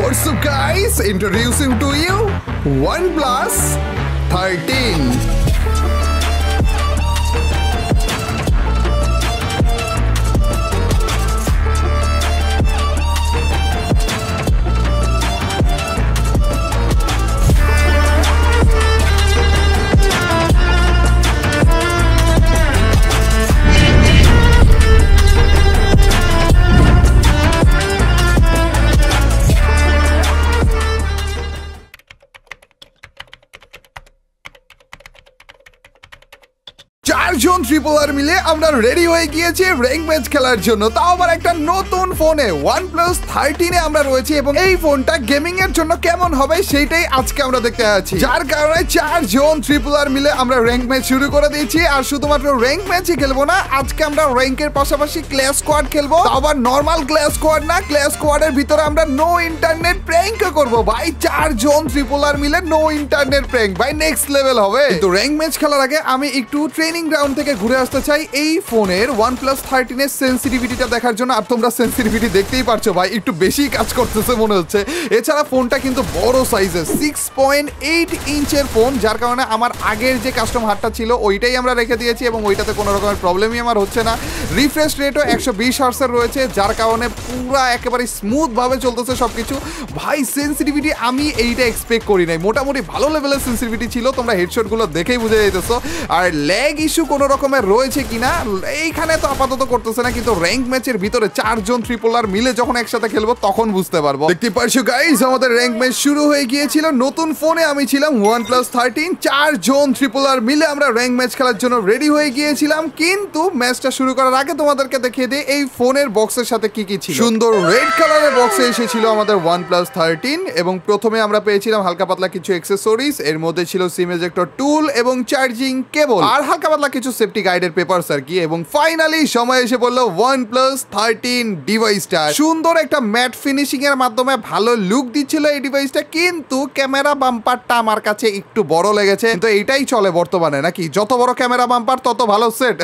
What's up guys, introducing to you OnePlus 13. চারজন Tripler মিলে আমরা রেডি হয়ে গিয়েছি র্যাঙ্ক ম্যাচ খেলার জন্য, তাও আবার একটা নতুন ফোনে OnePlus 13 এ আমরা রয়েছি এবং এই ফোনটা গেমিং এর জন্য কেমন হবে সেইটাই আজকে আমরা দেখতে যাচ্ছি। যার কারণে চারজন ট্রিপলার মিলে আমরা র্যাঙ্ক ম্যাচ শুরু করে দিয়েছি। আর শুধুমাত্র র্যাঙ্ক ম্যাচই খেলবো না, আজকে আমরা র্যাঙ্কের পাশাপাশি ক্ল্যাশ স্কোয়াড খেলবো। তাও আবার নরমাল ক্ল্যাশ স্কোয়াড না, ক্ল্যাশ স্কোয়াডের ভিতরে আমরা নো ইন্টারনেট প্র্যাঙ্ক করবো ভাই। চারজন ট্রিপলার মিলে নো ইন্টারনেট প্র্যাঙ্ক ভাই, নেক্সট লেভেল হবে। তো র্যাঙ্ক ম্যাচ খেলার আগে আমি একটু ট্রেনিং গ্রাউন্ড থেকে ঘুরে আসতে চাই এই ফোনের OnePlus 13 এর সেন্সিটিভিটিটা দেখার জন্য। আর তোমরা সেন্সিটিভিটি দেখতেই পারছো ভাই, একটু বেশি কাজ করতেছে মনে হচ্ছে। এছাড়া ফোনটা কিন্তু বড় সাইজের 6.8 ইঞ্চের ফোন, যার কারণে আমার আগের যে কাস্টম হার্টটা ছিল ওইটাই আমরা রেখে দিয়েছি এবং ওইটাতে কোনো রকমের প্রবলেমই আমার হচ্ছে না। রিফ্রেশ রেটও 120 হার্টসের রয়েছে, যার কারণে পুরো একেবারে স্মুথ ভাবে চলতেছে সবকিছু ভাই। সেন্সিটিভিটি আমি এইটা এক্সপেক্ট করি নাই, মোটামুটি ভালো লেভেলের সেন্সিটিভিটি ছিল, তোমরা হেডশটগুলো দেখেই বুঝে যাইতেছো। আর ল্যাগ ইস্যু কোনো রকমের রয়েছে কিনা এইখানে তো আপাতত করতেছে না, কিন্তু র্যাঙ্ক ম্যাচের ভিতরে চারজন ট্রিপলার মিলে যখন একসাথে খেলবো তখন বুঝতে পারবো। দেখতে পারছো গাইস, আমাদের র্যাঙ্ক ম্যাচ শুরু হয়ে গিয়েছিল। নতুন ফোনে আমি ছিলাম OnePlus 13, চারজন ট্রিপলার মিলে আমরা র্যাঙ্ক ম্যাচ খেলার জন্য রেডি হয়ে গিয়েছিলাম। কিন্তু ম্যাচটা শুরু করার আগে তোমাদেরকে দেখিয়ে দিই এই ফোনের বক্সের সাথে কি কি ছিল। সুন্দর রেড কালারের বক্সে এসেছিল আমাদের OnePlus 13 এবং প্রথমে আমরা পেয়েছিলাম হালকা পাতলা কিছু অ্যাক্সেসরিজ। এর মধ্যে ছিল সিম এজেক্টর টুল এবং চার্জিং কেবল আর হালকা পাতলা কিছু সেফটি গাইডের পেপারস আর কি। এবং ফাইনালি সময় এসে পড়লো OnePlus 13 ডিভাইসটা। সুন্দর একটা ম্যাট ফিনিশিং এর মাধ্যমে ভালো লুক দিচ্ছিল এই ডিভাইসটা, কিন্তু ক্যামেরা বাম্পারটা আমার কাছে একটু বড় লেগেছে। কিন্তু এইটাই চলে বর্তমানে নাকি, যত বড় ক্যামেরা বাম্পার তত ভালো সেট।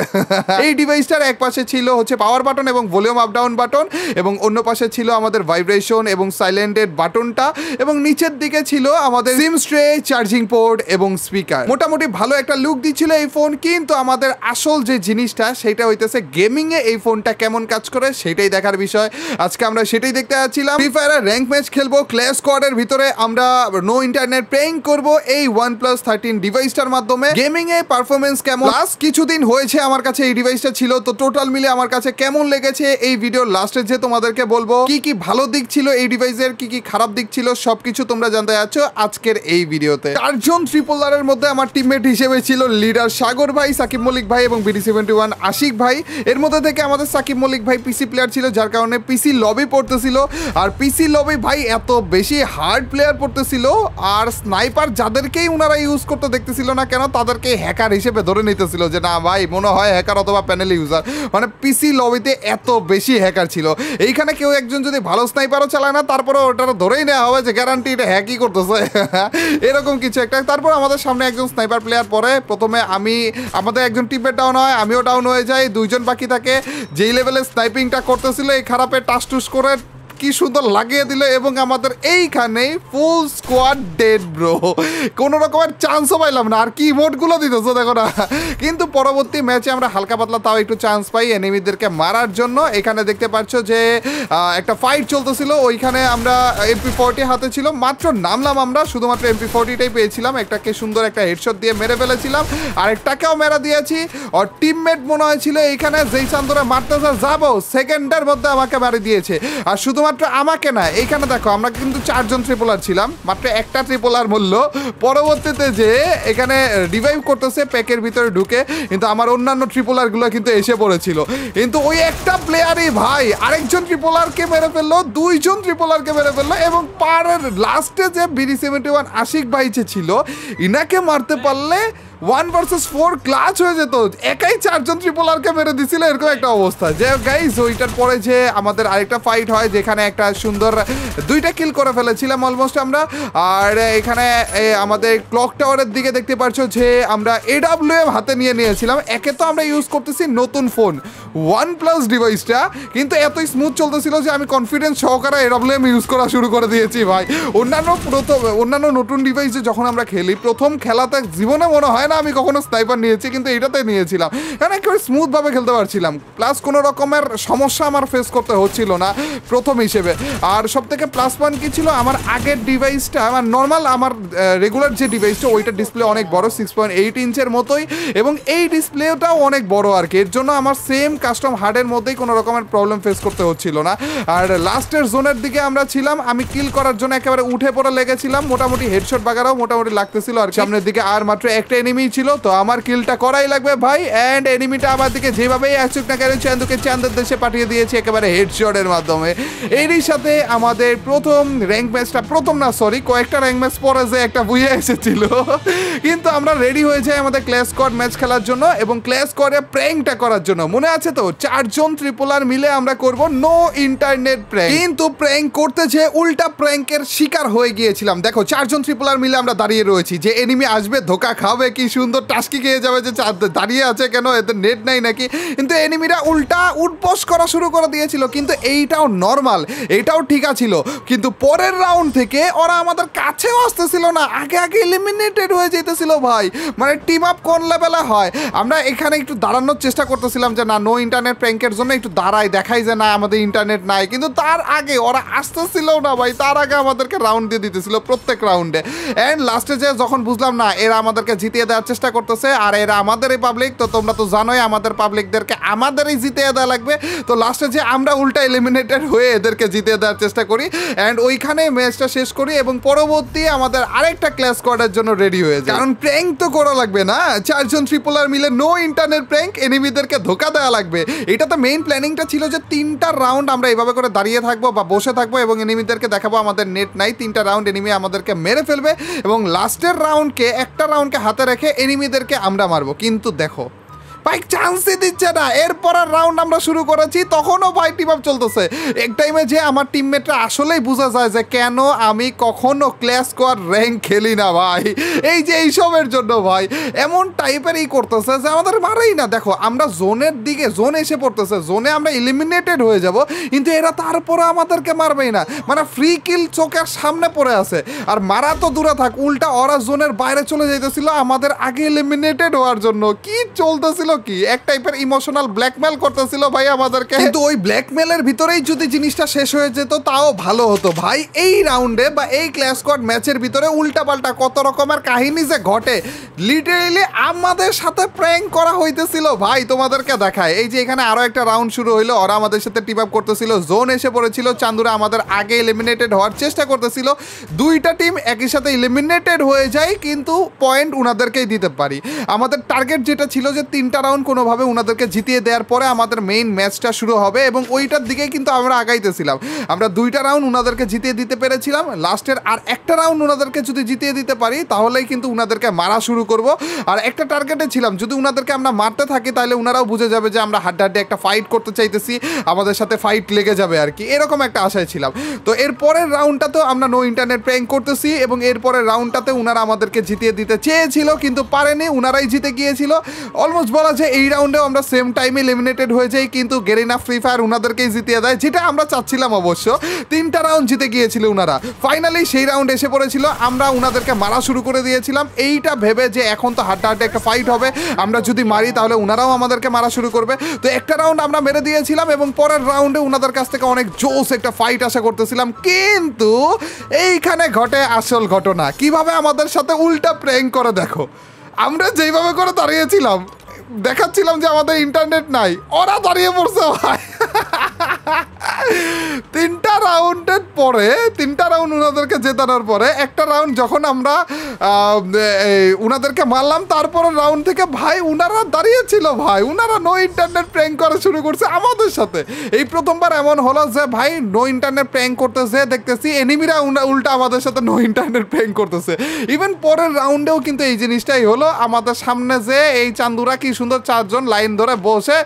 এই ডিভাইসটার এক পাশে ছিল হচ্ছে পাওয়ার বাটন এবং ভলিউম আপ ডাউন বাটন, এবং অন্য পাশে ছিল আমাদের ভাইব্রেশন এবং সাইলেন্টেড বাটনটা, এবং নিচের দিকে ছিল আমাদের সিম ট্রে, চার্জিং পোর্ট এবং স্পিকার। মোটামুটি ভালো একটা লুক দিচ্ছিল এই ফোন। কিন্তু আমাদের আসল যে জিনিসটা সেটা হইতেছে গেমিং এ এই ফোনটা কেমন কাজ করে সেটাই দেখার বিষয়। আজকে আমরা সেটাই দেখতে যাচ্ছিলাম। ফ্রি ফায়ারের র্যাঙ্ক ম্যাচ খেলবো, ক্ল্যাশ স্কোয়াডের ভিতরে আমরা নো ইন্টারনেট প্লেইং করব এই OnePlus 13 ডিভাইসটার মাধ্যমে। গেমিং এ পারফরমেন্স কেমন, লাস্ট কিছুদিন হয়েছে আমার কাছে এই ডিভাইসটা ছিল, তো টোটাল মিলে আমার কাছে কেমন লেগেছে এই ভিডিওর লাস্টে যে তোমাদেরকে বলবো কি কি ভালো দিক ছিল এই ডিভাইসের, কি কি খারাপ দিক ছিল, সবকিছু তোমরা জানতে যাচ্ছ আজকের এই ভিডিওতে। চারজন ট্রিপলারের মধ্যে আমার টিমমেট হিসেবে ছিল লিডার সাগর ভাই, সাকিব মল্লিক ভাই এবং BD71 আশিক ভাই। এর মধ্যে থেকে আমাদের সাকিব মল্লিক ভাই পিসি প্লেয়ার ছিল, যার কারণে পিসি লবি পড়তেছিল। আর পিসি লবি ভাই এত বেশি হার্ড প্লেয়ার পড়তেছিল, আর স্নাইপার যাদেরকেই ওনারা ইউজ করতে দেখতেছিল না কেন তাদেরকে হ্যাকার হিসেবে ধরে নিতেছিল, যে না ভাই মনে হয় হ্যাকার অথবা প্যানেল ইউজার। মানে পিসি লবিতে এত বেশি হ্যাকার ছিল। এইখানে কেউ একজন যদি ভালো স্নাইপারও চালায় না, তারপরে ওটা ধরেই নেওয়া হবে যে গ্যারান্টি এটা হ্যাকই করতেছে, এরকম কিছু একটা। তারপর আমাদের সামনে একজন স্নাইপার প্লেয়ার পরে, প্রথমে আমাদের একজন টিমমেট ডাউন হয়, আমিও ডাউন হয়ে যাই, দুইজন বাকি থাকে। যেই লেভেলে স্নাইপিংটা করতেছিল এই খারাপে টাস টুস করে কি সুন্দর লাগিয়ে দিল, এবং আমাদের এইখানে ফুল স্কোয়াড ডেড ব্রো, কোনো রকমের চান্সও পাইলাম না। আর কি ইমোটগুলো দিতেছে দেখো না। কিন্তু পরবর্তী ম্যাচে আমরা হালকা পাতলা তাও একটু চান্স পাই এনিমিদেরকে মারার জন্য। এখানে দেখতে পাচ্ছ যে একটা ফাইট চলতেছিল, ওইখানে আমরা MP40 হাতে ছিল, মাত্র নামলাম আমরা, শুধুমাত্র MP40টাই পেয়েছিলাম। একটাকে সুন্দর একটা হেডশট দিয়ে মেরে ফেলেছিলাম, আরেকটাকেও মেরা দিয়েছি। আর টিমমেট মনে হয়েছিল এইখানে যেই চান্দরে মারতেছে যাবো, সেকেন্ডের মধ্যে আমাকে মারি দিয়েছে। আর শুধুমাত্র আমাকে না, এইখানে দেখো আমরা কিন্তু চারজন ট্রিপলার ছিলাম, মাত্র একটা ট্রিপলার মূল্য। পরবর্তীতে যে এখানে রিভাইভ করতেছে প্যাকের ভিতরে ঢুকে, কিন্তু আমার অন্যান্য ট্রিপলারগুলো কিন্তু এসে পড়েছিল। কিন্তু ওই একটা প্লেয়ারই ভাই আরেকজন ট্রিপলারকে মেরে ফেললো, দুইজন ট্রিপলারকে মেরে ফেললো, এবং পারের লাস্টে যে BD71 আশিক ভাই যে ছিল ইনাকে মারতে পারলে 1 vs 4 ক্লাচ হয়ে যেত, একাই 4 জন ট্রিপল আর কে মেরে দিছিল, এরকম একটা অবস্থা। যে গাইস ওইটার পরে যে আমাদের আরেকটা ফাইট হয় যেখানে একটা সুন্দর 2টা কিল করে ফেলেছিলাম অলমোস্ট আমরা। আর এখানে আমাদের ক্লক টাওয়ারের দিকে দেখতে পাচ্ছ যে আমরা AWM হাতে নিয়েছিলাম। একে তো আমরা ইউজ করতেছি নতুন ফোন OnePlus ডিভাইসটা, কিন্তু এত স্মুথ চলতেছিল যে আমি কনফিডেন্স সহকারে AWM ইউজ করা শুরু করে দিয়েছি ভাই। অন্যান্য নতুন ডিভাইসে যখন আমরা খেলি, প্রথম খেলাতে জীবনে মনে হয় না আমি কখনো স্নাইপার নিয়েছি, কিন্তু এটাতে নিয়েছিলাম কারণ একেবারে স্মুথভাবে খেলতে পারছিলাম। প্লাস কোনো রকমের সমস্যা আমার ফেস করতে হচ্ছিল না প্রথম হিসেবে। আর সব থেকে প্লাস পয়েন্ট কি ছিল, আমার আগের ডিভাইসটা আমার নর্মাল আমার রেগুলার যে ডিভাইসটা ওইটা ডিসপ্লে অনেক বড় 6.8 ইঞ্চের মতোই, এবং এই ডিসপ্লেটাও অনেক বড় আর কি। এর জন্য আমার সেম কাস্টম হার্ডের মধ্যেই কোনো রকমের প্রবলেম ফেস করতে হচ্ছিল না। আর লাস্টের জোনের দিকে আমরা ছিলাম, আমি কিল করার জন্য একেবারে উঠে পড়ে লেগেছিলাম, মোটামুটি হেডশট বাগারাও মোটামুটি লাগতেছিল। আর সামনের দিকে আর মাত্র একটা এনিমি ছিল, তো আমার কিলটা করাই লাগবে ভাই। অ্যান্ড এনিমিটা আমার দিকে যেভাবেই আসুক না কেন চান্দুকে চাঁদের দেশে পাঠিয়ে দিয়েছি একেবারে হেডশটের মাধ্যমে। এরই সাথে আমাদের প্রথম র্যাঙ্ক ম্যাচটা, কয়েকটা র্যাঙ্ক ম্যাচ পরে যে একটা বুঝে এসেছিল, কিন্তু আমরা রেডি হয়ে যাই আমাদের ক্ল্যাশ স্কোয়াড ম্যাচ খেলার জন্য এবং ক্ল্যাশ স্কোয়াডে প্র্যাঙ্কটা করার জন্য। মনে আছে তো 4 জন ট্রিপলার মিলে আমরা করব নো ইন্টারনেট প্র্যাঙ্ক, কিন্তু প্র্যাঙ্ক করতে যে উল্টা প্র্যাঙ্কের শিকার হয়ে গিয়েছিলাম। দেখো 4 জন ট্রিপলার মিলে আমরা দাঁড়িয়ে রয়েছি, যে এনিমি আসবে ধোকা খাবে, কি সুন্দর টাস্কি খেয়ে যাবে যে দাঁড়িয়ে আছে কেন, এতে নেট নাই নাকি। কিন্তু এনিমিরা উল্টা উঠবস করা শুরু করে দিয়েছিল, কিন্তু এইটাও নর্মাল, এইটাও ঠিক আছিল। কিন্তু পরের রাউন্ড থেকে ওরা আমাদের কাছেও আসতেছিল না, আগে এলিমিনেটেড হয়ে যেতেছিল ভাই। মানে টিম আপ কোন লেভেলে হয়। আমরা এখানে একটু দাঁড়ানোর চেষ্টা করতেছিলাম যে না, নো ইন্টারনেট প্র্যাঙ্কের জন্য একটু দাঁড়াই, দেখাই যে না আমাদের ইন্টারনেট নাই, কিন্তু তার আগে ওরা আসতেছিল না ভাই, তার আগে আমাদেরকে রাউন্ড দিয়ে দিতেছিল প্রত্যেক রাউন্ডে। অ্যান্ড লাস্টে যে যখন বুঝলাম না এরা আমাদেরকে জিতিয়ে দেওয়ার চেষ্টা করতেছে, আর এরা আমাদেরই পাবলিক, তো তোমরা তো জানোই আমাদের পাবলিকদেরকে আমাদেরই জিতিয়ে দেওয়া লাগবে। তো লাস্টে যে আমরা উল্টা এলিমিনেটেড হয়ে এদেরকে জিতিয়ে দেওয়ার চেষ্টা করি, অ্যান্ড ওইখানে ম্যাচটা শেষ করি এবং পরবর্তী আমাদের আরেকটা ক্লাস স্কোয়াডের জন্য রেডি হয়ে যায়। কারণ প্র্যাঙ্ক তো করা লাগবে না, 4 জন ট্রিপলার মিলে নো ইন্টারনেট প্র্যাঙ্ক, এনিমিদেরকে ধোকা দেওয়া লাগবে। এটা তো মেইন প্ল্যানিংটা ছিল যে 3টা রাউন্ড আমরা এইভাবে করে দাঁড়িয়ে থাকবো বা বসে থাকবো এবং এনিমিদেরকে দেখাবো আমাদের নেট নাই। 3টা রাউন্ড এনিমি আমাদেরকে মেরে ফেলবে এবং লাস্টের রাউন্ডকে একটা রাউন্ডকে হাতে রেখে এনিমিদেরকে আমরা মারবো। কিন্তু দেখো ভাই চান্সই দিচ্ছে না। এরপর রাউন্ড আমরা শুরু করেছি, তখনও ভাই টিম আপ চলতেছে। এক টাইমে যে আমার টিমমেটরা আসলেই বোঝা যায় যে কেন আমি কখনো ক্ল্যাশ স্কোয়াড র্যাঙ্ক খেলি না ভাই, এই যে এইসবের জন্য ভাই এমন টাইপেরই করতেছে যে আমাদের মারেই না। দেখো আমরা জোনের দিকে, জোন এসে পড়তেছে, জোনে আমরা এলিমিনেটেড হয়ে যাব, কিন্তু এরা তারপরে আমাদেরকে মারবেই না। মানে ফ্রি কিল চোখের সামনে পড়ে আছে, আর মারা তো দূরে থাক, উল্টা ওরা জোনের বাইরে চলে যাইতেছিল আমাদের আগে এলিমিনেটেড হওয়ার জন্য। কি চলতেছিল কি এক টাইপের ইমোশনাল ব্ল্যাকমেল করতেছিল ভাই আমাদেরকে। কিন্তু ওই ব্ল্যাকমেলের ভিতরেই যদি জিনিসটা শেষ হয়ে যেত তাও ভালো হতো ভাই। এই রাউন্ডে বা এই ক্ল্যাশ স্কোয়াড ম্যাচের ভিতরে উল্টাপাল্টা কত রকমের কাহিনী যে ঘটে, লিটারেলি আমাদের সাথে প্র্যাঙ্ক করা হইতেছিল ভাই। তোমাদেরকে দেখায়, এই যে এখানে আরো একটা রাউন্ড শুরু হইলো, ওরা আমাদের সাথে টিম আপ করতেছিল, জোন এসে পড়েছিল, চান্দুরা আমাদের আগে এলিমিনেটেড হওয়ার চেষ্টা করতেছিল। 2টা টিম একই সাথে এলিমিনেটেড হয়ে যায়, কিন্তু পয়েন্ট উনাদেরকেই দিতে পারি। আমাদের টার্গেট যেটা ছিল যে 3টা রাউন্ড কোনোভাবে উনাদেরকে জিতিয়ে দেওয়ার পরে আমাদের মেইন ম্যাচটা শুরু হবে, এবং ওইটার দিকেই কিন্তু আমরা আগাইতেছিলাম। আমরা 2টা রাউন্ড উনাদেরকে জিতিয়ে দিতে পেরেছিলাম, লাস্টের আর একটা রাউন্ড উনাদেরকে যদি জিতিয়ে দিতে পারি তাহলেই কিন্তু উনাদেরকে মারা শুরু করব। আর একটা টার্গেটে ছিলাম, যদি উনাদেরকে আমরা মারতে থাকি তাহলে উনারাও বুঝে যাবে যে আমরা হাড্ডাহাড্ডি একটা ফাইট করতে চাইতেছি, আমাদের সাথে ফাইট লেগে যাবে আর কি, এরকম একটা আশায় ছিলাম। তো এরপরের রাউন্ডটাতেও আমরা নো ইন্টারনেট প্র্যাঙ্ক করতেছি, এবং এরপরের রাউন্ডটাতে উনারা আমাদেরকে জিতিয়ে দিতে চেয়েছিল কিন্তু পারেনি, উনারাই জিতে গিয়েছিল। অলমোস্ট বলা যায় এই রাউন্ডেও আমরা সেম টাইমে এলিমিনেটেড হয়ে যাই, কিন্তু গেরিনা ফ্রি ফায়ার উনাদেরকেই জিতিয়ে দেয়, যেটা আমরা চাচ্ছিলাম অবশ্য। 3টা রাউন্ড জিতে গিয়েছিল উনারা। ফাইনালি সেই রাউন্ড এসে পড়েছিল, আমরা উনাদেরকে মারা শুরু করে দিয়েছিলাম, এইটা ভেবে যে এখন তো হাড্ডাহাড্ডি একটা ফাইট হবে, আমরা যদি মারি তাহলে উনারাও আমাদেরকে মারা শুরু করবে। তো একটা রাউন্ড আমরা মেরে দিয়েছিলাম এবং পরের রাউন্ডে উনাদের কাছ থেকে অনেক জোস একটা ফাইট আশা করতেছিলাম, কিন্তু এইখানে ঘটে আসল ঘটনা। কিভাবে আমাদের সাথে উল্টা প্র্যাঙ্ক করে দেখো, আমরা যেইভাবে করে দাঁড়িয়েছিলাম দেখাচ্ছিলাম যে আমাদের ইন্টারনেট নাই, ওরা দাঁড়িয়ে পড়ছে ভাই। তিনটা রাউন্ড ওনাদেরকে জেতানোর পরে একটা রাউন্ড যখন আমরা উনাদেরকে মারলাম, তারপরে রাউন্ড থেকে ভাই উনারা দাঁড়িয়েছিল, ভাই উনারা নো ইন্টারনেট প্র্যাঙ্ক করা শুরু করছে আমাদের সাথে। এই প্রথমবার এমন হলো যে ভাই নো ইন্টারনেট প্র্যাঙ্ক করতেছে, দেখতেছি এনিমিরা উল্টা আমাদের সাথে নো ইন্টারনেট প্র্যাঙ্ক করতেছে। ইভেন পরের রাউন্ডেও কিন্তু এই জিনিসটাই হলো, আমাদের সামনে যে এই চান্দুরা কি সুন্দর 4 জন লাইন ধরে বসে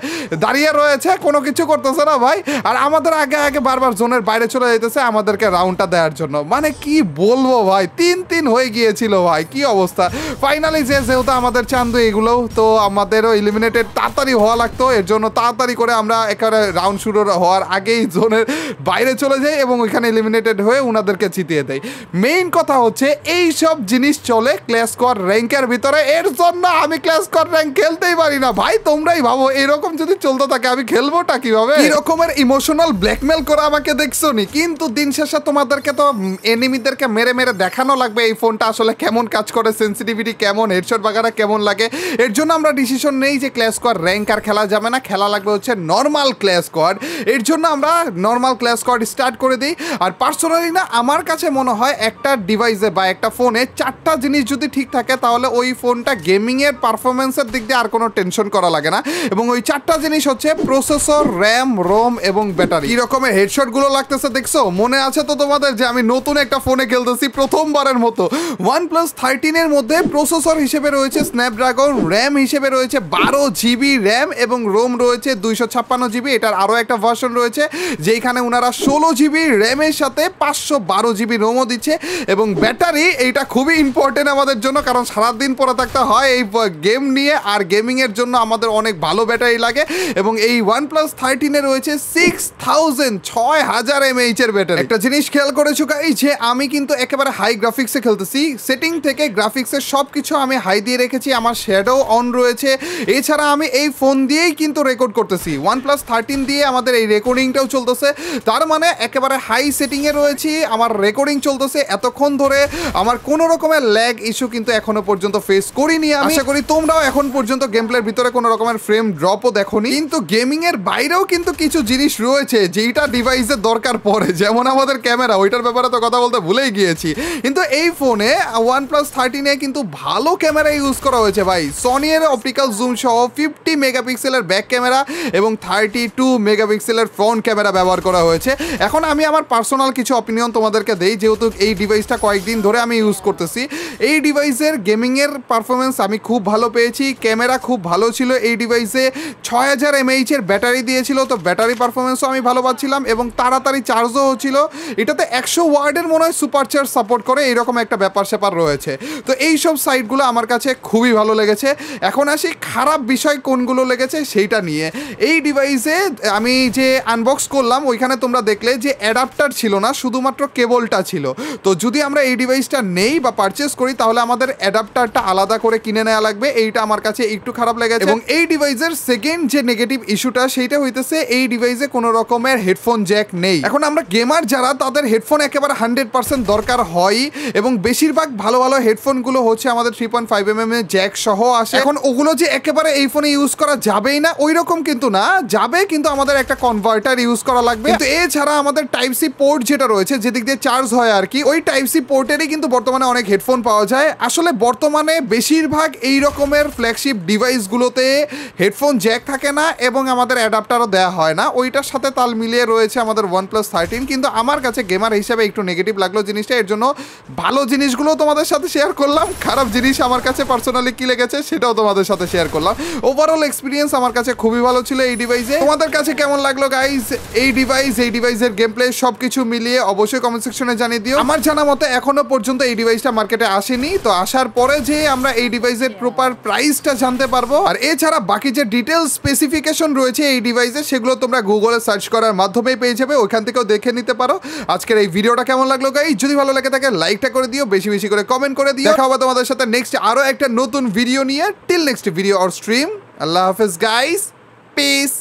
দাঁড়িয়ে রয়েছে, কোনো কিছু করতেছে না ভাই, আর আমাদের আগে আগে বারবার জোনের বাইরে চলে যাইতেছে আমাদেরকে রাউন্ডটা দেওয়ার জন্য। মানে কি বলবো ভাই, 3-3 হয়ে গিয়েছিল ভাই, কি অবস্থা। ফাইনালি যেহেতু আমাদের চান্দু এগুলো, তো আমাদেরও এলিমিনেটেড তাড়াতাড়ি হওয়া লাগতো, এর জন্য তাড়াতাড়ি করে আমরা একেবারে রাউন্ড শুরু হওয়ার আগেই জোনের বাইরে চলে যাই এবং ওইখানে এলিমিনেটেড হয়ে ওনাদেরকে জিতিয়ে দেয়। মেইন কথা হচ্ছে এই সব জিনিস চলে ক্ল্যাশ স্কোয়াড র্যাঙ্কের ভিতরে, এর জন্য আমি ক্ল্যাশ স্কোয়াড র্যাঙ্ক খেলতেই পারি না ভাই। তোমরাই ভাবো এরকম যদি চলতে থাকে আমি খেলবোটা কিভাবে? এই রকমের ইমোশনাল ব্ল্যাকমেল করে আমাকে দেখছো নি, কিন্তু দিন শেষে তোমাদেরকে তো এনিমিদেরকে মেরে মেরে দেখানো লাগবে এই ফোনটা আসলে কেমন কাজ করে, সেন্সিটিভিটি কেমন, হেডশট বাগারা কেমন লাগে। এর জন্য আমরা ডিসিশন নেই যে ক্ল্যাশ স্কোয়াড র্যাঙ্ক আর খেলা যাবে না, খেলা লাগবে হচ্ছে নর্মাল ক্ল্যাশ স্কোয়াড। এর জন্য আমরা নর্মাল ক্ল্যাশ স্কোয়াড স্টার্ট করে দিই। আর পার্সোনালি না, আমার কাছে মনে হয় একটা ডিভাইসে বা একটা ফোনে 4টা জিনিস যদি ঠিক থাকে তাহলে ওই ফোনটা গেমিংয়ের পারফরমেন্সের দিক দিয়ে আর কোনো টেনশন করা লাগে না। এবং ওই 4টা জিনিস হচ্ছে প্রসেসর, র্যাম, রোম এবং ব্যাটারি। এই রকমের হেডশটগুলো লাগতেছে দেখছো? মনে আছে তো তোমাদের যে আমি নতুন একটা ফোনে খেলতেছি প্রথমবারের মতো। OnePlus 13 এর মধ্যে প্রসেসর হিসেবে রয়েছে স্ন্যাপড্রাগন, র্যাম হিসেবে রয়েছে 12 জিবি র্যাম এবং রোম রয়েছে 256 জিবি। এটার আরও একটা ভার্সন রয়েছে যেখানে ওনারা 16 জিবি র্যামের সাথে 512 জিবি রোমও দিচ্ছে। এবং ব্যাটারি, এইটা খুবই ইম্পর্টেন্ট আমাদের জন্য, কারণ সারাদিন পরে থাকতে হয় এই গেম নিয়ে, আর গেমিংয়ের জন্য আমাদের অনেক ভালো ব্যাটারি লাগে। এবং এই OnePlus 13 এ রয়েছে 6000 mAh এর ব্যাটারি। একটা জিনিস খেয়াল করেছো গাইস যে আমি কিন্তু একেবারে হাই গ্রাফিক্সে খেলতেছি, সেটিং থেকে গ্রাফিক্সের সব কিছু আমি হাই দিয়ে রেখেছি, আমার শ্যাডো অন রয়েছে। এছাড়া আমি এই ফোন দিয়েই কিন্তু রেকর্ড করতেছি, OnePlus 13 দিয়ে আমাদের এই রেকর্ডিংটাও চলতেছে। তার মানে একেবারে হাই সেটিংয়ে রয়েছি, আমার রেকর্ডিং চলতেছে এতক্ষণ ধরে, আমার কোনো রকমের ল্যাগ ইস্যু কিন্তু এখনো পর্যন্ত ফেস করিনি। আমি আশা করি তোমরাও এখন পর্যন্ত গেমপ্লের ভিতরে কোনো রকমের ফ্রেম ড্রপও দেখোনি। কিন্তু গেমিং এর বাইরেও কিন্তু কিছু জিনিস রয়েছে যেটা ডিভাইসের দরকার পড়ে, যেমন আমাদের ক্যামেরা, ওইটার ব্যাপারে তো কথা বলতে ভুলেই গিয়েছি। কিন্তু এই ফোনে OnePlus 13 এ কিন্তু ভালো ক্যামেরা ইউজ করা হয়েছে ভাই। সনি এর অপটিক্যাল জুম সহ 50 মেগাপিক্সেলের ব্যাক ক্যামেরা এবং 32 মেগাপিক্সেলের ফ্রন্ট ক্যামেরা ব্যবহার করা হয়েছে। এখন আমি আমার পার্সোনাল কিছু অপিনিয়ন তোমাদেরকে দেই, যেহেতু এই ডিভাইসটা কয়েকদিন ধরে আমি ইউজ করতেছি। এই ডিভাইসের গেমিংয়ের পারফরমেন্স আমি খুব ভালো পেয়েছি, ক্যামেরা খুব ভালো ছিল। এই ডিভাইসে 6000 mAh এর ব্যাটারি দিয়েছিল, তো ব্যাটারি পারফরমেন্সও আমি ভালো পাচ্ছিলাম এবং তাড়াতাড়ি চার্জও হচ্ছিল। এটাতে 100 ওয়াটের মনে হয় সুপার চার্জ সাপোর্ট করে, এইরকম একটা ব্যাপার স্যাপার রয়েছে। তো এই সব সাইটগুলো আমার কাছে খুবই ভালো লেগেছে। এখন আসি খারাপ বিষয় কোনগুলো লেগেছে সেইটা নিয়ে। এই ডিভাইসে আমি যে আনবক্স করলাম ওইখানে তোমরা দেখলে যে অ্যাডাপ্টার ছিল না, শুধুমাত্র কেবলটা ছিল। তো যদি আমরা এই ডিভাইসটা নেই বা পারচেস করি তাহলে আমাদের অ্যাডাপ্টারটা আলাদা করে কিনে নেওয়া লাগবে, এইটা আমার কাছে একটু খারাপ লেগেছে। এবং এই ডিভাইসের সেকেন্ড যে নেগেটিভ ইস্যুটা সেইটা হইতেছে এই ডিভাইসে কোনো রকমের হেডফোন জ্যাক নেই। এখন আমরা গেমার যারা, তাদের হেডফোন একেবারে 100% দরকার হয় এবং বেশিরভাগ ভালো ভালো হেডফোনগুলো হচ্ছে আমাদের 3.5mm এর জ্যাক সহ আসে। এখন ওগুলো যে একেবারে এই ফোনে ইউজ করা যাবেই না ওই রকম কিন্তু না, যাবে, কিন্তু আমাদের একটা কনভার্টার ইউজ করা লাগবে। কিন্তু এছাড়া আমাদের টাইপ সি পোর্ট যেটা রয়েছে, যেদিক দিয়ে চার্জ হয় আর কি, ওই টাইপ সি পোর্টেরই কিন্তু বর্তমানে অনেক হেডফোন পাওয়া যায়। আসলে বর্তমানে বেশিরভাগ এই রকমের ফ্ল্যাগশিপ ডিভাইসগুলোতে হেডফোন জ্যাক থাকে না এবং আমাদের অ্যাডাপ্টারও দেওয়া হয় না, ওইটার সাথে তাল মিলিয়ে রয়েছে আমাদের OnePlus 13। কিন্তু আমার কাছে গেমার হিসেবে একটু নেগেটিভ লাগলো জিনিসটা, এর জন্য ভালো জিনিসগুলো তোমাদের সাথে শেয়ার করলাম, খারাপ জিনিস আমার কাছে পার্সোনালি কি লেগেছে সেটাও তোমাদের সাথে শেয়ার করলাম। ওভারঅল এক্সপিরিয়েন্স আমার কাছে খুবই ভালো ছিল এই ডিভাইসে। তোমাদের কাছে কেমন লাগলো গাইস এই ডিভাইসের গেম প্লে সবকিছু মিলিয়ে অবশ্যই কমেন্ট সেকশনে জানিয়ে দিও। আমার জানা মতে এখনো পর্যন্ত এই ডিভাইসটা মার্কেটে আসেনি, তো আসার পরে যে আমরা এই ডিভাইসের প্রপার প্রাইসটা জানতে পারবো। আর এছাড়া বাকি যে ডিটেলস স্পেসিফিকেশন রয়েছে এই ডিভাইসে সেগুলো তোমরা গুগলে সার্চ করার মাধ্যমে পেয়ে যাবে, ওইখান থেকেও দেখে নিতে পারো। আজকের এই ভিডিওটা কেমন লাগলো গাইস, যদি ভালো লাগে থাকে লাইকটা করে দিও, বেশি বেশি করে কমেন্ট করে দিও। দেখা হবে তোমাদের সাথে নেক্সট আরো একটা নতুন ভিডিও নিয়ে। Till next video or stream, আল্লাহ হাফেজ গাইস, পিস।